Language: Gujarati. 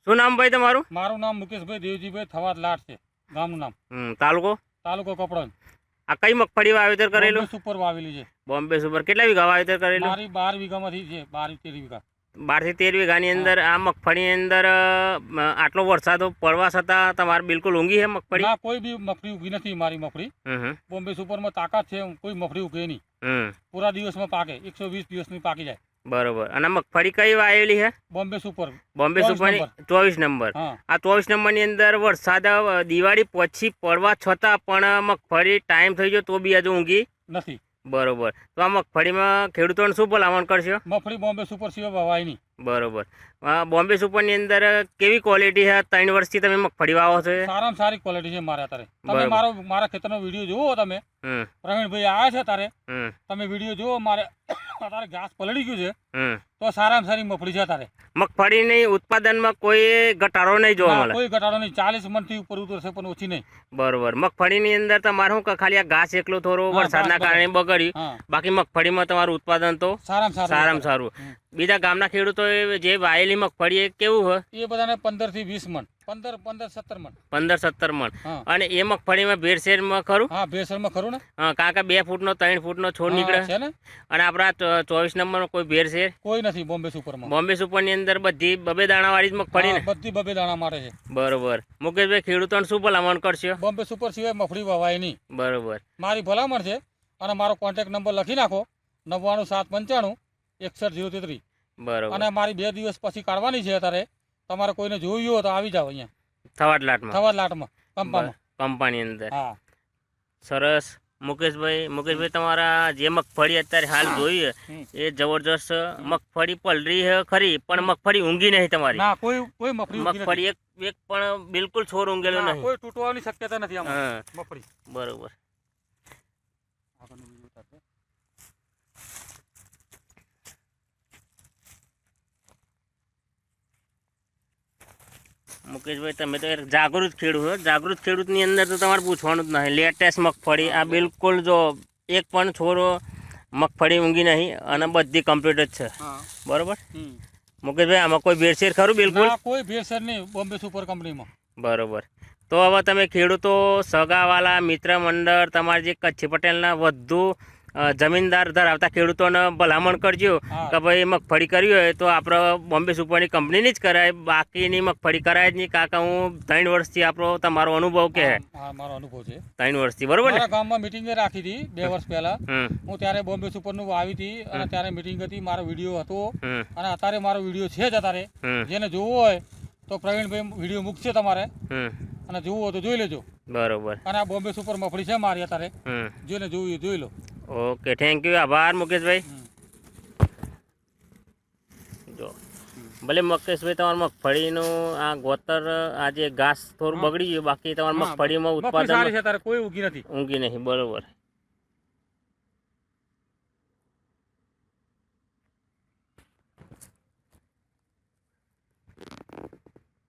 શું નામ ભાઈ તમારું? મારું નામ મુકેશભાઈ દેવજીભાઈ થવાત લાટ છે, ગામનું નામ. તાલુકો? તાલુકો કપડોન. આ કઈ મગફળી વાવેતર કરેલું? બોમ્બે સુપર વાવેલી છે. બોમ્બે સુપર. કેટલા વીઘા વાવેતર કરેલું? મારી 12 વીઘામાંથી છે, 12-13 વીઘા. 12 થી 13 વીઘાની અંદર આ મગફળીની અંદર આટલો વરસાદ પડવા છતાં તમારે બિલકુલ ઊંઘી છે મગફળી? ના, કોઈ બી મગફળી ઉગી નથી મારી મગફળી. બોમ્બે સુપરમાં તાકાત છે, કોઈ મગફળી ઉગે નહીં. પૂરા દિવસમાં પાકે, 120 દિવસની પાકી જાય. બરોબર. અને મગફળી કઈ વાવેલી છે? Bombay super. Bombay super 24 number. આ 24 નંબરની અંદર વરસાદ દિવાળી પછી પડવા છતાં પણ મગફળી ટાઈમ થઈ ગયો તો બી હજુ ઊંઘી નથી. બરોબર. તો આ મગફળીમાં ખેડૂતોને શું ભલામણ કરશો? મગફળી બોમ્બે સુપર સિવાય વવાય નહીં. બરોબર. બોમ્બે સુપરની અંદર કેવી ક્વોલિટી છે? 3 વર્ષથી તમે મગફળી વાવો છો? સારામાં સારી ક્વોલિટી છે મારે અત્યારે. તમે મારા ખેતરનો વિડીયો જુઓ, તમે પ્રવીણભાઈ આવ્યા છે તારે, તમે વિડીયો જુઓ. મારે અત્યારે ઘાસ પલળી ગયું છે તો સારામાં સારી મગફળી છે તારે. મગફળીની ઉત્પાદનમાં કોઈ ઘટાડો નહીં જોવા મળે? કોઈ ઘટાડો નહીં. 40 મણથી ઉપર ઉતરશે પણ ઓછી નહીં. બરોબર. મગફળીની અંદર તમારે શું ખાલી આ ઘાસ એકલો થોડો વરસાદના કારણે બગડ્યું, બાકી મગફળીમાં તમારું ઉત્પાદન તો સારામાં સારું. બીજા ગામના ખેડૂતો જે વાયેલી મગફળી એ કેવું હોય? એ બધાને 15 થી 20 મણ, 15-17 મણ. 15-17 મણ. અને એ મગફળીમાં ભેળસેળમાં ખરું? હા, ભેળસેળમાં ખરું ને. કારણ કે 2 ફૂટનો 3 ફૂટનો છોડ નીકળે છે ને. અને આપણા 24 નંબરમાં કોઈ ભેળસેળ કોઈ નથી. બોમ્બે સુપરમાં, બોમ્બે સુપરની અંદર બધી બબે દાણા વાળી જ મગફળી ને? બધી બબે દાણા માટે છે. બરોબર. મુકેશભાઈ, ખેડૂતોને શું ભલામણ કરશો? બોમ્બે સુપર સિવાય મગફળી વવાય નહીં. બરોબર. મારી ભલામણ છે. અને મારો કોન્ટેક્ટ નંબર લખી નાખો, 99 795 61 033. બરોબર. અને મારી 2 દિવસ પછી કાઢવાની છે. અત્યારે તમારે કોઈને જોયું હોય તો આવી જાવ અહીંયા થવાત લાટમાં. થવાત લાટમાં કંપાની અંદર. હા, સરસ. મુકેશભાઈ, તમારા જે મગફળી અત્યારે હાલ જોઈએ એ જબરજસ્ત મગફળી પલરી છે ખરી, પણ મગફળી ઊંઘી નહીં તમારી? ના, કોઈ મગફળી એક પણ બિલકુલ છોડ ઊંઘેલો નહીં. કોઈ તૂટવાની શક્યતા નથી આમાં મગફળી. બરોબર. મુકેશભાઈ, તમે તો જાગૃત ખેડૂત છો. જાગૃત ખેડૂતની અંદર તો તમારે પૂછવાનું જ નહીં. લેટેસ્ટ મગફળી આ બિલકુલ જો એક પણ છોરો મગફળી ઊંઘી નહીં અને બધી કમ્પ્લીટ જ છે. બરોબર. મુકેશભાઈ, આમાં કોઈ ભેળસેળ ખરું? બિલકુલ કોઈ ભેળસેળ નહીં બોમ્બે સુપર કંપનીમાં. બરોબર. તો હવે તમે ખેડૂતો, સગાવાલા, મિત્ર મંડળ, તમારે જે કચ્છી પટેલના વધુ જમીનદાર ધરાવતા ખેડૂતોને ભલામણ કરજો કે ભાઈ મગફળી કરવી હોય તો આપણે બોમ્બે સુપરની કંપનીની જ કરાય, બાકીની મગફળી કરાય જ નહીં. કાકા, હું 3 વર્ષથી આપણો તમારો અનુભવ કે? મારો અનુભવ છે 3 વર્ષથી. બરોબર ને? ગામમાં મિટિંગ રાખી હતી 2 વર્ષ પહેલા. હું ત્યારે બોમ્બે સુપરનું આવી હતી અને ત્યારે મિટિંગ હતી, મારો વિડીયો હતો. અને અત્યારે મારો વિડીયો છે જ. અત્યારે જેને જોવો હોય તો પ્રવીણભાઈ વિડીયો મૂકશે તમારે, અને જોવું હોય તો જોઈ લેજો. બરોબર. અને આ બોમ્બે સુપર મગફળી છે મારી અત્યારે, જેને જોવું જોઈ લો. Okay, thank you. આભાર મુકેશભાઈ. જો ભલે મુકેશભાઈ, તમારા મગફળીનું આ ગોતર આજે ઘાસ થોડું બગડી ગયું, બાકી તમારા મગફળીમાં ઉત્પાદન કોઈ ઊંઘી નથી. ઊંઘી નહીં. બરોબર.